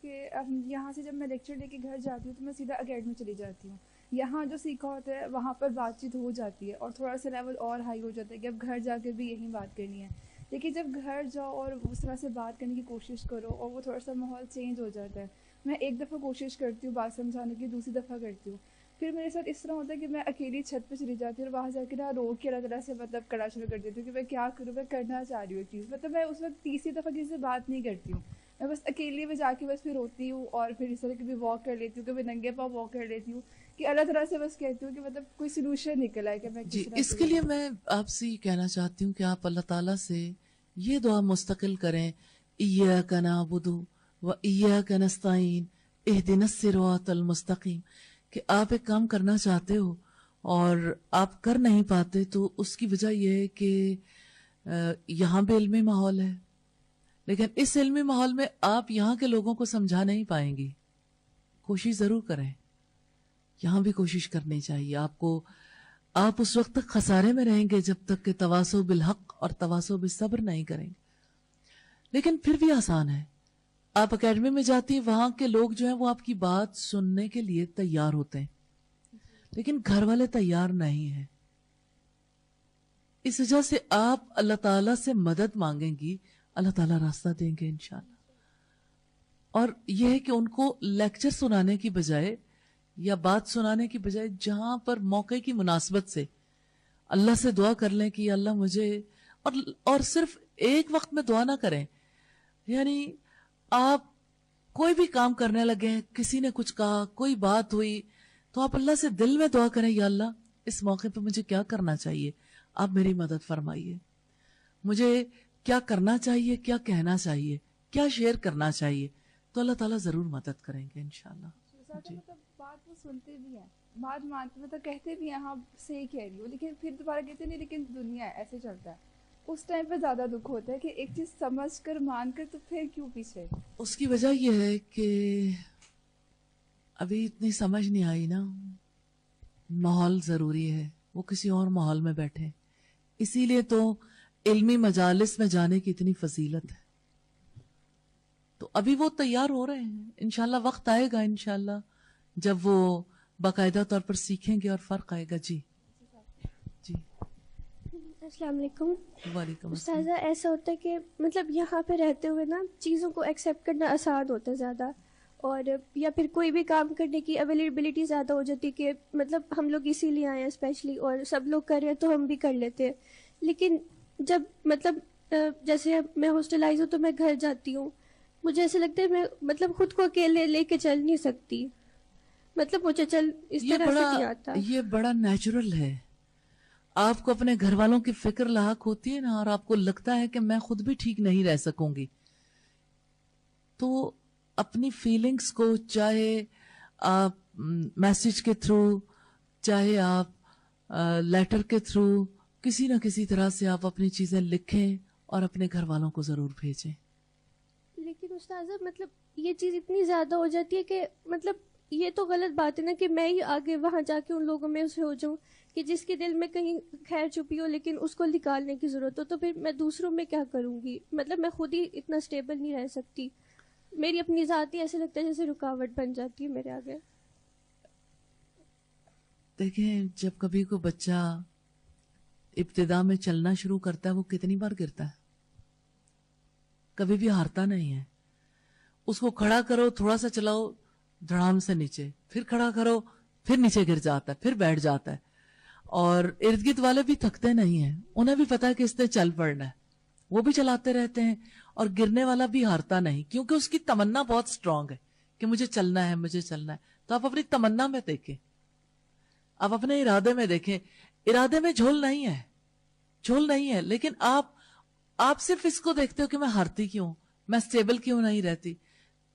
کہ یہاں سے جب میں لیکچر لے کے گھر جاتی ہوں تو میں سیدھا اکیڈمی چلی جاتی ہوں. یہاں جو سیکھا ہوتا ہے وہاں پر بات چیت ہو جاتی ہے اور تھوڑا سا لیول اور ہائی ہو جاتا ہے کہ اب گھر جا کے بھی یہی بات کرنی ہے. لیکن جب گھر جاؤ اور اس طرح سے بات کرنے کی کوشش کرو اور وہ تھوڑا سا ماحول چینج ہو جاتا ہے. میں ایک دفعہ کوشش کرتی ہوں بات سمجھانے کی, دوسری دفعہ کرتی ہوں, پھر میرے ساتھ اس طرح ہوتا ہے کہ میں اکیلی چھت پہ چلی جاتی ہوں اور وہاں جا کے رو کے اللہ تعالیٰ سے مطلب کرنا شروع کر دیتی ہوں کہ میں کیا کروں, میں کرنا چاہ رہی ہوں چیز. مطلب میں اس وقت تیسری دفعہ کسی سے بات نہیں کرتی ہوں, میں بس اکیلی میں جا کے بس پھر روتی ہوں اور پھر اس طرح کبھی واک کر لیتی ہوں, کبھی ننگے پاؤں واک کر لیتی ہوں کہ اللہ تعالیٰ سے بس کہتی ہوں کہ مطلب کوئی سلوشن نکل آئے کہ میں جی اس کے لیے میں آپ سے یہ کہنا چاہتی ہوں کہ آپ اللہ تعالیٰ سے یہ دعا مستقل کریں, ایاک نعبد و ایاک نستعین اہدنا الصراط المستقیم, کہ آپ ایک کام کرنا چاہتے ہو اور آپ کر نہیں پاتے تو اس کی وجہ یہ ہے کہ یہاں بھی علمی ماحول ہے, لیکن اس علمی ماحول میں آپ یہاں کے لوگوں کو سمجھا نہیں پائیں گی. کوشش ضرور کریں, یہاں بھی کوشش کرنی چاہیے آپ کو. آپ اس وقت تک خسارے میں رہیں گے جب تک کہ تواصو بالحق اور تواصو بالصبر نہیں کریں گے. لیکن پھر بھی آسان ہے, آپ اکیڈمی میں جاتی ہیں, وہاں کے لوگ جو ہیں وہ آپ کی بات سننے کے لیے تیار ہوتے ہیں, لیکن گھر والے تیار نہیں ہیں. اس وجہ سے آپ اللہ تعالیٰ سے مدد مانگیں گی, اللہ تعالیٰ راستہ دیں گے انشاءاللہ. اور یہ ہے کہ ان کو لیکچر سنانے کی بجائے یا بات سنانے کی بجائے جہاں پر موقع کی مناسبت سے اللہ سے دعا کر لیں کہ اللہ مجھے, اور صرف ایک وقت میں دعا نہ کریں. یعنی آپ کوئی بھی کام کرنے لگے, کسی نے کچھ کہا, کوئی بات ہوئی, تو آپ اللہ سے دل میں دعا کریں, یا اللہ اس موقع پہ مجھے کیا کرنا چاہیے, آپ میری مدد فرمائیے. مجھے کیا کرنا چاہیے, کیا کہنا چاہیے, کیا شیئر کرنا چاہیے, تو اللہ تعالیٰ ضرور مدد کریں گے انشاءاللہ. جی. مطلب بات وہ سنتے بھی ہیں, بات مانتے, مطلب کہتے بھی ہیں ہاں صحیح کہہ رہی ہو, لیکن پھر دوبارہ کہتے نہیں لیکن دنیا ہے, ایسے چلتا ہے. اس ٹائم پہ زیادہ دکھ ہوتا ہے کہ ایک چیز سمجھ کر مان کر تو پھر کیوں پیچھے. اس کی وجہ یہ ہے کہ ابھی اتنی سمجھ نہیں آئی نا, ماحول ضروری ہے, وہ کسی اور ماحول میں بیٹھے, اسی لیے تو علمی مجالس میں جانے کی اتنی فضیلت ہے. تو ابھی وہ تیار ہو رہے ہیں, انشاءاللہ وقت آئے گا انشاءاللہ جب وہ باقاعدہ طور پر سیکھیں گے اور فرق آئے گا. جی جی السلام علیکم. وعلیکم السلام. استاذہ ایسا ہوتا ہے کہ مطلب یہاں پہ رہتے ہوئے نا چیزوں کو ایکسیپٹ کرنا آسان ہوتا ہے زیادہ, اور یا پھر کوئی بھی کام کرنے کی اویلیبلٹی زیادہ ہو جاتی کہ مطلب ہم لوگ اسی لیے آئے ہیں اسپیشلی, اور سب لوگ کر رہے ہیں تو ہم بھی کر لیتے ہیں. لیکن جب مطلب جیسے میں ہاسٹلائز ہوں تو میں گھر جاتی ہوں, مجھے ایسے لگتا ہے میں مطلب خود کو اکیلے لے کے چل نہیں سکتی, مطلب مجھے چل اس طرح سے نہیں آتا. یہ بڑا نیچرل ہے. آپ کو اپنے گھر والوں کی فکر لاحق ہوتی ہے نا, اور آپ کو لگتا ہے کہ میں خود بھی ٹھیک نہیں رہ سکوں گی, تو اپنی فیلنگز کو چاہے آپ میسج کے تھرو, چاہے آپ لیٹر کے تھرو, کسی نہ کسی طرح سے آپ اپنی چیزیں لکھیں اور اپنے گھر والوں کو ضرور بھیجیں. لیکن استاذہ مطلب یہ چیز اتنی زیادہ ہو جاتی ہے کہ مطلب یہ تو غلط بات ہے نا کہ میں ہی آگے وہاں جا کے ان لوگوں میں سے ہو جاؤں کہ جس کے دل میں کہیں خیر چھپی ہو لیکن اس کو نکالنے کی ضرورت ہو, تو پھر میں دوسروں میں کیا کروں گی. مطلب میں خود ہی اتنا اسٹیبل نہیں رہ سکتی, میری اپنی ذات ہی ایسے لگتا ہے جیسے رکاوٹ بن جاتی ہے میرے آگے. دیکھیں جب کبھی کوئی بچہ ابتدا میں چلنا شروع کرتا ہے وہ کتنی بار گرتا ہے, کبھی بھی ہارتا نہیں ہے. اس کو کھڑا کرو, تھوڑا سا چلاؤ, دھڑام سے نیچے, پھر کھڑا کرو, پھر نیچے گر جاتا ہے, پھر بیٹھ جاتا ہے. اور ارد گرد والے بھی تھکتے نہیں ہیں, انہیں بھی پتا ہے کہ اس نے چل پڑنا ہے, وہ بھی چلاتے رہتے ہیں. اور گرنے والا بھی ہارتا نہیں, کیونکہ اس کی تمنا بہت سٹرونگ ہے کہ مجھے چلنا ہے, مجھے چلنا ہے. تو آپ اپنی تمنا میں دیکھیں, آپ اپنے ارادے میں دیکھیں. ارادے میں جھول نہیں ہے, جھول نہیں ہے, لیکن آپ صرف اس کو دیکھتے ہو کہ میں ہارتی کیوں, میں سٹیبل کیوں نہیں رہتی.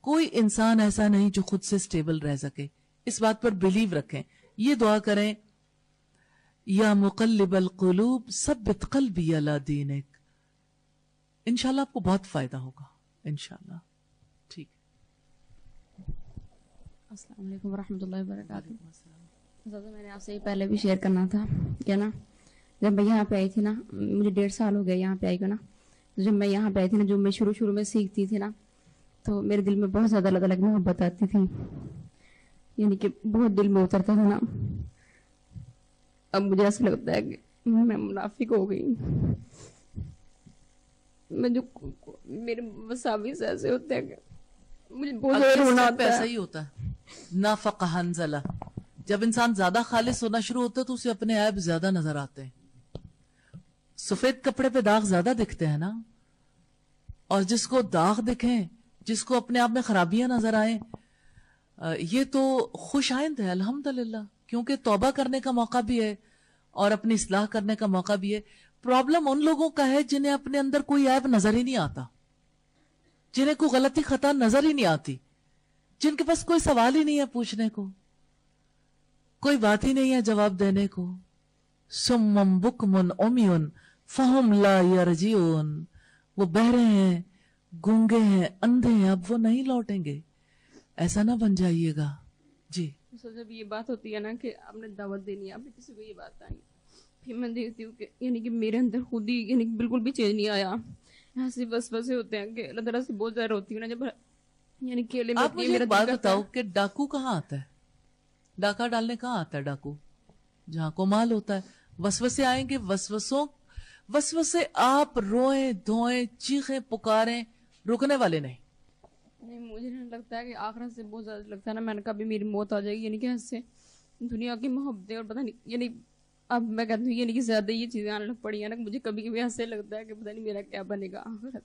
کوئی انسان ایسا نہیں جو خود سے سٹیبل رہ سکے. اس بات پر بلیو رکھیں, یہ دعا کریں, یا مقلب القلوب ثبت قلبی علی دینک. انشاءاللہ آپ کو بہت فائدہ ہوگا انشاءاللہ. ٹھیک. السلام علیکم ورحمۃ اللہ وبرکاتہ. میں نے آپ سے پہلے بھی شیئر کرنا تھا کیا نا, جب میں یہاں پہ آئی تھی نا, مجھے 1.5 سال ہو گیا یہاں پہ آئی کو نا. جب میں یہاں پہ آئی تھی نا, جو میں شروع میں سیکھتی تھی نا, تو میرے دل میں بہت زیادہ اللہ تعالیٰ کی محبت آتی تھی, یعنی کہ بہت دل میں اترتا تھا نا. اب مجھے ایسا لگتا ہے کہ میں منافق ہو گئی. میں جو میرے مساوس ایسے ہوتے ہیں کہ مجھے بہت زیادہ رونا آتا ہے. ایسا ہی ہوتا ہے. نافق حنزلہ, جب انسان زیادہ خالص ہونا شروع ہوتا ہے تو اسے اپنے عیب زیادہ نظر آتے ہیں. سفید کپڑے پہ داغ زیادہ دکھتے ہیں نا, اور جس کو داغ دکھیں, جس کو اپنے آپ میں خرابیاں نظر آئیں, یہ تو خوش آئند ہے الحمدللہ, کیونکہ توبہ کرنے کا موقع بھی ہے اور اپنی اصلاح کرنے کا موقع بھی ہے. پرابلم ان لوگوں کا ہے جنہیں اپنے اندر کوئی عیب نظر ہی نہیں آتا, جنہیں کوئی غلطی خطا نظر ہی نہیں آتی, جن کے پاس کوئی سوال ہی نہیں ہے پوچھنے کو, کوئی بات ہی نہیں ہے جواب دینے کو. سمم بکمن عمیٌ فہم لا یرجعون, وہ بہرے ہیں, گونگے ہیں, اندھے ہیں, اب وہ نہیں لوٹیں گے. ایسا نہ بن جائیے گا. جی جب یہ بات ہوتی ہے نا کہ آپ نے دعوت دینی ہے, آپ نے کسی کو یہ بات آئی, پھر میں دیکھتی ہوں کہ یعنی کہ میرے اندر خود ہی یعنی بالکل بھی چینج نہیں آیا. ایسے وسوسے ہوتے ہیں کہ اللہ تعالیٰ سے بہت زیادہ روتی ہوں نا جب یعنی کیلے میں. آپ مجھے ایک بات بتاؤ کہ ڈاکو کہاں آتا ہے؟ ڈاکہ ڈالنے کہاں آتا ہے ڈاکو؟ جہاں کو مال ہوتا ہے. وسوسے آئیں گے, وسوسے آپ روئیں دھوئیں چیخیں پکاریں, رکنے والے نہیں. مجھے نہیں لگتا ہے کہ آخرت سے بہت زیادہ لگتا ہے نا, میں نے کبھی میری موت آ جائے گی, یعنی کہ ایسے دنیا کی محبتیں اور پتہ نہیں, یعنی اب میں کہتی ہوں یعنی کہ زیادہ یہ چیزیں آنے لگ پڑی ہیں نا, مجھے کبھی کبھی ایسے لگتا ہے کہ پتہ نہیں میرا کیا بنے گا آخرت.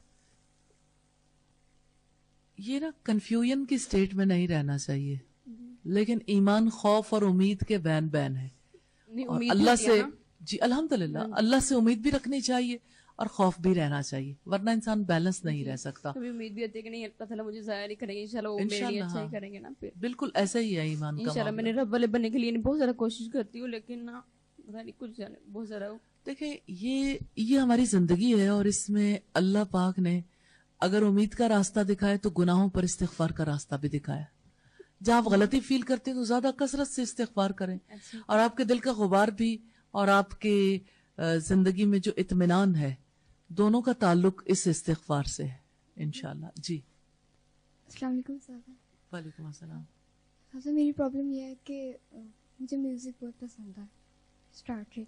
یہ نا کنفیوژن کی سٹیٹ میں نہیں رہنا چاہیے, لیکن ایمان خوف اور امید کے بین بین ہے. اور اللہ سے, جی الحمدللہ, اللہ سے امید بھی رکھنی چاہیے اور خوف بھی رہنا چاہیے, ورنہ انسان بیلنس نہیں رہ سکتا. کبھی امید بھی ہوتی ہے کہ نہیں اللہ تعالیٰ مجھے ضائع نہیں کریں گے, انشاءاللہ وہ میرے لیے اچھا ہی کریں گے نا. پھر بالکل ایسا ہی ہے ایمان کا انشاءاللہ. میں نے رب والے بننے کے لیے بہت زیادہ کوشش کرتی ہوں, لیکن نا پتہ نہیں کچھ بہت زیادہ. دیکھیں یہ ہماری زندگی ہے, اور اس میں اللہ پاک نے اگر امید کا راستہ دکھائے تو گناہوں پر استغفار کا راستہ بھی دکھایا. جہاں آپ غلطی فیل کرتے ہیں تو زیادہ کثرت سے استغفار کریں, اور آپ کے دل کا غبار بھی اور آپ کے زندگی میں جو اطمینان ہے, دونوں کا تعلق اس استغفار سے ہے انشاءاللہ. جی السلام علیکم صاحب. وعلیکم السلام. صاحب میری پرابلم یہ ہے کہ مجھے میوزک بہت پسند ہے اسٹارٹ سے.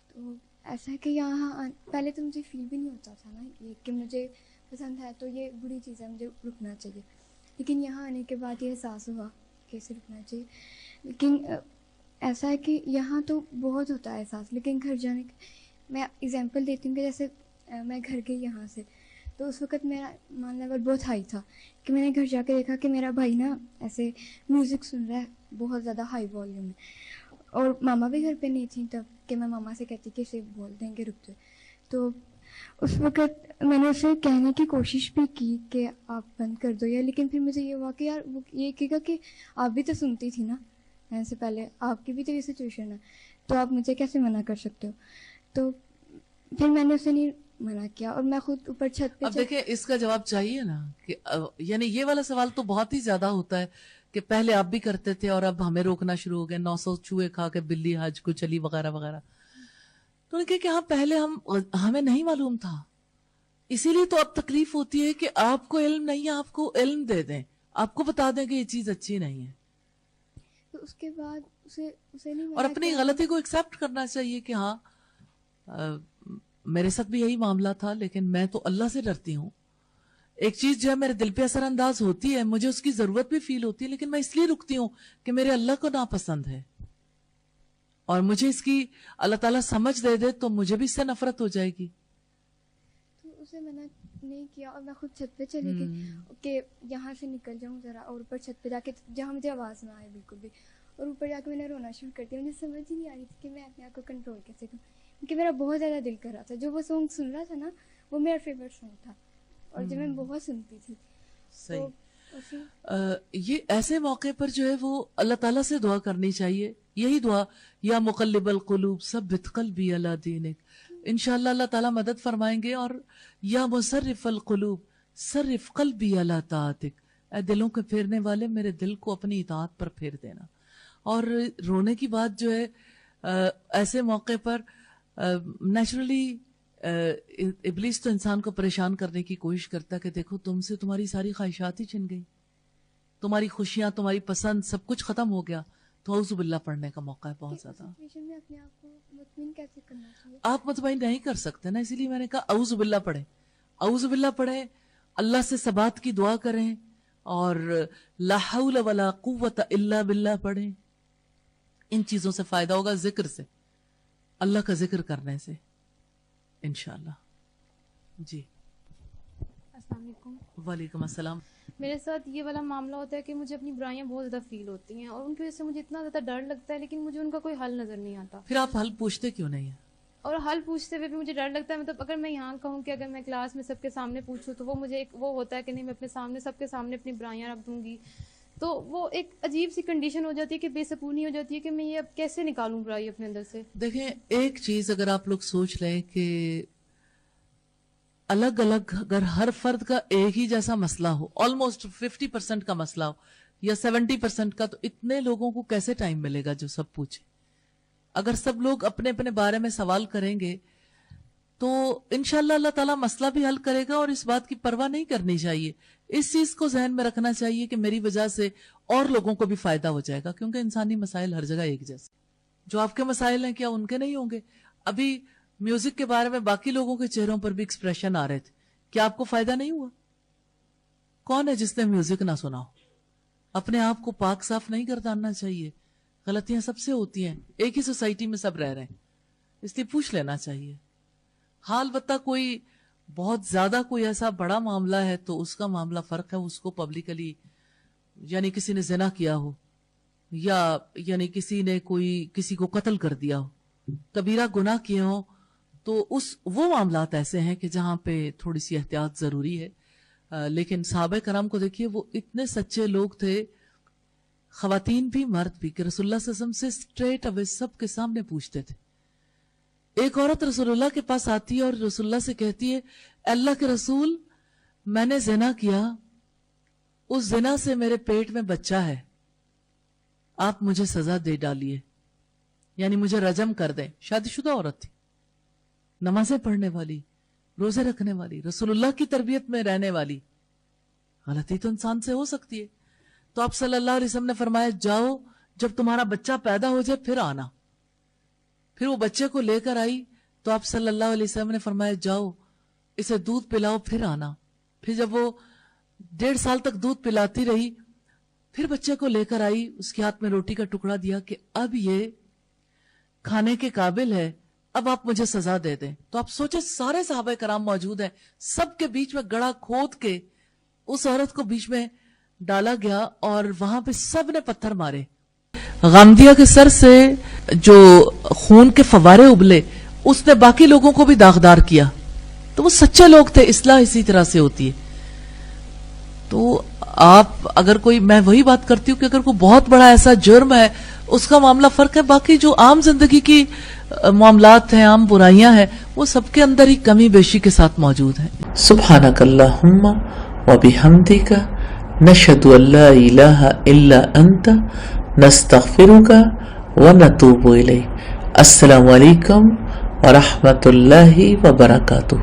تو ایسا ہے کہ یہاں پہلے تو مجھے فیل بھی نہیں ہوتا تھا نا یہ کہ مجھے پسند ہے تو یہ بری چیز ہے, مجھے رکنا چاہیے. لیکن یہاں آنے کے بعد یہ احساس ہوا کہ اسے رکنا چاہیے. لیکن ایسا ہے کہ یہاں تو بہت ہوتا ہے احساس, لیکن گھر جانے کے میں ایگزامپل دیتی ہوں کہ جیسے میں گھر گئی یہاں سے, تو اس وقت میرا مان لیول بہت ہائی تھا کہ میں نے گھر جا کے دیکھا کہ میرا بھائی نا ایسے میوزک سن رہا ہے بہت زیادہ ہائی والیوم میں, اور ماما بھی گھر پہ نہیں تھیں تب کہ میں ماما سے کہتی کہ اسے بول دیں کہ رک جائے. تو اس وقت میں نے اسے کہنے کی کوشش بھی کی کہ آپ بند کر دو یا, لیکن پھر مجھے یہ ہوا کہ یار وہ یہ کہے گا کہ آپ بھی تو سنتی تھی نا میں سے پہلے, آپ کی بھی تو یہ سچویشن ہے, تو آپ مجھے کیسے منع کر سکتے ہو. تو پھر میں نے اسے نہیں منع کیا, اور میں خود اوپر چھت پہ. اب دیکھیں اس کا جواب چاہیے نا کہ یعنی یہ والا سوال تو بہت ہی زیادہ ہوتا ہے کہ پہلے آپ بھی کرتے تھے اور اب ہمیں روکنا شروع ہو گئے, 900 چوہے کھا کے بلی حج کو چلی وغیرہ وغیرہ. تو نے کہا کہ ہاں پہلے ہمیں نہیں معلوم تھا, اسی لیے تو اب تکلیف ہوتی ہے کہ آپ کو علم نہیں ہے, آپ کو علم دے دیں, آپ کو بتا دیں کہ یہ چیز اچھی نہیں ہے. تو اس کے بعد اسے نہیں, اور اپنی غلطی کو ایکسیپٹ کرنا چاہیے کہ ہاں میرے ساتھ بھی یہی معاملہ تھا, لیکن میں تو اللہ سے ڈرتی ہوں. ایک چیز جو ہے میرے دل پہ اثر انداز ہوتی ہے, مجھے اس کی ضرورت بھی فیل ہوتی ہے, لیکن میں اس لیے رکتی ہوں کہ میرے اللہ کو ناپسند ہے, اور مجھے اس کی اللہ تعالیٰ سمجھ دے دے تو مجھے بھی اس سے نفرت ہو جائے گی. تو اسے منع نہیں کیا, اور میں خود چھت پہ چلی گئی کہ یہاں سے نکل جاؤں ذرا, اور اوپر چھت پہ جا کے جہاں مجھے آواز نہ آئے بالکل بھی, اور اوپر جا کے میں نے رونا شروع کر دیا. مجھے سمجھ ہی نہیں آ رہی تھی کہ میں اپنے آپ کو کنٹرول کیسے کروں, کیونکہ میرا بہت زیادہ دل کر رہا تھا. جو وہ سانگ سن رہا تھا نا وہ میرا فیوریٹ سانگ تھا, اور جو میں بہت سنتی تھی. صحیح. یہ ایسے موقع پر جو ہے وہ اللہ تعالیٰ سے دعا کرنی چاہیے, یہی دعا, یا مقلب القلوب ثبت قلبی علی دینک. انشاءاللہ اللہ تعالیٰ مدد فرمائیں گے. اور یا مصرف القلوب صرف قلبی علی طاعتک, اے دلوں کے پھیرنے والے میرے دل کو اپنی اطاعت پر پھیر دینا. اور رونے کی بات جو ہے ایسے موقع پر نیچرلی ابلیس تو انسان کو پریشان کرنے کی کوشش کرتا ہے کہ دیکھو تم سے تمہاری ساری خواہشات ہی چھن گئی, تمہاری خوشیاں, تمہاری پسند, سب کچھ ختم ہو گیا. تو اعوذ باللہ پڑھنے کا موقع ہے بہت زیادہ. میں اپنے آپ کو مطمئن کیسے کرنا چاہیے؟ آپ مطمئن نہیں کر سکتے نا, اسی لیے میں نے کہا اعوذ باللہ پڑھیں, اعوذ باللہ پڑھیں, اللہ سے ثبات کی دعا کریں, اور لا حول ولا قوت الا باللہ پڑھیں. ان چیزوں سے فائدہ ہوگا, ذکر سے, اللہ کا ذکر کرنے سے انشاءاللہ. جی السلام علیکم. وعلیکم السلام. میرے ساتھ یہ والا معاملہ ہوتا ہے کہ مجھے اپنی برائیاں بہت زیادہ فیل ہوتی ہیں اور ان کی وجہ سے مجھے اتنا زیادہ ڈر لگتا ہے, لیکن مجھے ان کا کوئی حل نظر نہیں آتا. پھر آپ حل پوچھتے کیوں نہیں ہیں؟ اور حل پوچھتے ہوئے بھی مجھے ڈر لگتا ہے. مطلب اگر میں یہاں کہوں کہ اگر میں کلاس میں سب کے سامنے پوچھوں تو وہ مجھے ایک وہ ہوتا ہے کہ نہیں, میں اپنے سامنے سب کے سامنے اپنی برائیاں رکھ دوں گی, تو وہ ایک عجیب سی کنڈیشن ہو جاتی ہے کہ بے سکونی ہو جاتی ہے کہ میں یہ اب کیسے نکالوں برائی اپنے اندر سے. دیکھیں ایک چیز اگر آپ لوگ سوچ لیں کہ الگ الگ اگر ہر فرد کا ایک ہی جیسا مسئلہ ہو, آلموسٹ 50% کا مسئلہ ہو یا 70% کا, تو اتنے لوگوں کو کیسے ٹائم ملے گا جو سب پوچھے. اگر سب لوگ اپنے اپنے بارے میں سوال کریں گے تو انشاءاللہ اللہ تعالیٰ مسئلہ بھی حل کرے گا, اور اس بات کی پرواہ نہیں کرنی چاہیے. اس چیز کو ذہن میں رکھنا چاہیے کہ میری وجہ سے اور لوگوں کو بھی فائدہ ہو جائے گا, کیونکہ انسانی مسائل ہر جگہ ایک جیسے. جو آپ کے مسائل ہیں کیا ان کے نہیں ہوں گے؟ ابھی میوزک کے بارے میں باقی لوگوں کے چہروں پر بھی ایکسپریشن آ رہے تھے, کیا آپ کو فائدہ نہیں ہوا؟ کون ہے جس نے میوزک نہ سنا ہو؟ اپنے آپ کو پاک صاف نہیں گرداننا چاہیے, غلطیاں سب سے ہوتی ہیں, ایک ہی سوسائٹی میں سب رہ رہے ہیں, اس لیے پوچھ لینا چاہیے. حال البتہ کوئی بہت زیادہ کوئی ایسا بڑا معاملہ ہے تو اس کا معاملہ فرق ہے, اس کو پبلکلی یعنی کسی نے زنا کیا ہو یا یعنی کسی نے کسی کو قتل کر دیا ہو, کبیرہ گناہ کیے ہوں, تو وہ معاملات ایسے ہیں کہ جہاں پہ تھوڑی سی احتیاط ضروری ہے. لیکن صحابہ کرام کو دیکھیے, وہ اتنے سچے لوگ تھے, خواتین بھی مرد بھی, کہ رسول اللہ صلی اللہ علیہ وسلم سے اسٹریٹ اوے سب کے سامنے پوچھتے تھے. ایک عورت رسول اللہ کے پاس آتی ہے اور رسول اللہ سے کہتی ہے, اللہ کے رسول میں نے زنا کیا, اس زنا سے میرے پیٹ میں بچہ ہے, آپ مجھے سزا دے ڈالیے, یعنی مجھے رجم کر دیں. شادی شدہ عورت تھی, نمازیں پڑھنے والی, روزے رکھنے والی, رسول اللہ کی تربیت میں رہنے والی. غلطی تو انسان سے ہو سکتی ہے. تو آپ صلی اللہ علیہ وسلم نے فرمایا, جاؤ جب تمہارا بچہ پیدا ہو جائے پھر آنا. پھر وہ بچے کو لے کر آئی تو آپ صلی اللہ علیہ وسلم نے فرمایا, جاؤ اسے دودھ پلاؤ پھر آنا. پھر جب وہ 1.5 سال تک دودھ پلاتی رہی, پھر بچے کو لے کر آئی, اس کے ہاتھ میں روٹی کا ٹکڑا دیا کہ اب یہ کھانے کے قابل ہے, اب آپ مجھے سزا دے دیں. تو آپ سوچیں سارے صحابہ کرام موجود ہیں, سب کے بیچ میں گڑھا کھود کے اس عورت کو بیچ میں ڈالا گیا اور وہاں پہ سب نے پتھر مارے. غامدیہ کے سر سے جو خون کے فوارے ابلے, اس نے باقی لوگوں کو بھی داغدار کیا. تو وہ سچے لوگ تھے, اصلاح اسی طرح سے ہوتی ہے. تو آپ اگر کوئی, میں وہی بات کرتی ہوں کہ اگر کوئی بہت بڑا ایسا جرم ہے اس کا معاملہ فرق ہے, باقی جو عام زندگی کی معاملات ہیں, عام برائیاں ہیں, وہ سب کے اندر ہی کمی بیشی کے ساتھ موجود ہیں. سبحانک اللہم و بحمدک نشہد ان لا الہ الا انت نستغفرک و نتوب الیک. السلام علیکم ورحمۃ اللہ وبرکاتہ.